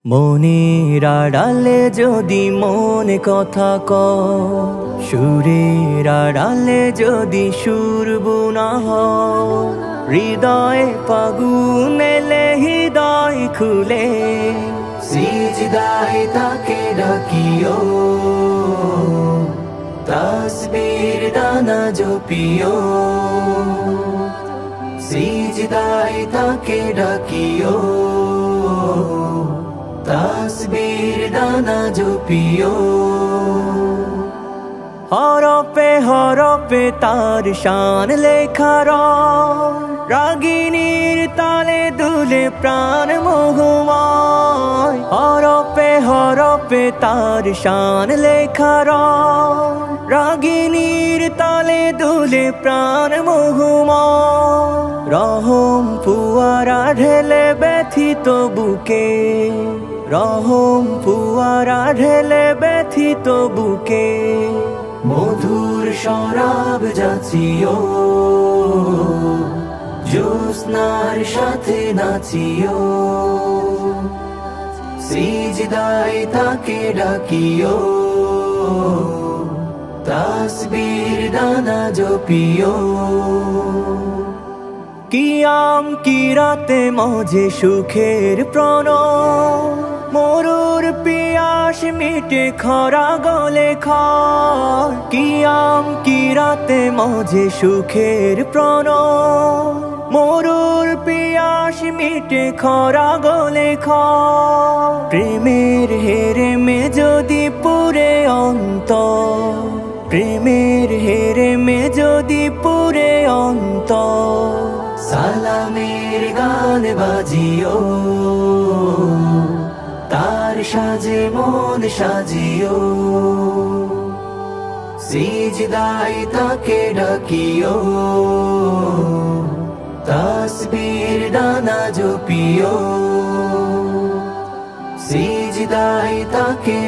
মনের আড়ালে যদি মনে কথা কয়, সুরের আড়ালে যদি সুর বোনা হয়, হৃদয়ে ফাগুন এলে হৃদয় খুলে সিজদায় তাকে ডাকিও, তাসবির দানা জপিও, সিজদায় তাকে ডাকিও, তাসবির দানা জপিও। হরপে হরপে তার শান লেখা রাগিনীর তালে দুলে প্রাণ মোহময়। হরপে হরপে তার শান লেখা রাগিনীর তালে দুলে প্রাণ মোহময়। রহম ফুয়ারা ঢেলে ব্যথিত বুকে, রহম ফুয়ারা ঢেলে ব্যথিত বুকে, মধুর শরাব যাচিও, জ্যোৎস্নার সাথে নাচিও, সিজদায় তাকে ডাকিও, তাসবির দানা জপিও। কিয়াম কিরাতে মজে সুখের প্রণয়, মরুর পিয়াস মিটে খরা গলে খায়। কিয়াম কিরাতে মজে সুখের প্রণয়, মরুর পিয়াস মিটে খরা গলে খায়। প্রেমের হেরেমে যদি পুরে অন্তর, প্রেমের হেরেমে যদি পুরে অন্তর, সালামের গান বাজিও, তার সাজে মন সাজিও, সিজদায় তাকে ডাকিও, তাসবির দানা জপিও, সিজদায় তাকে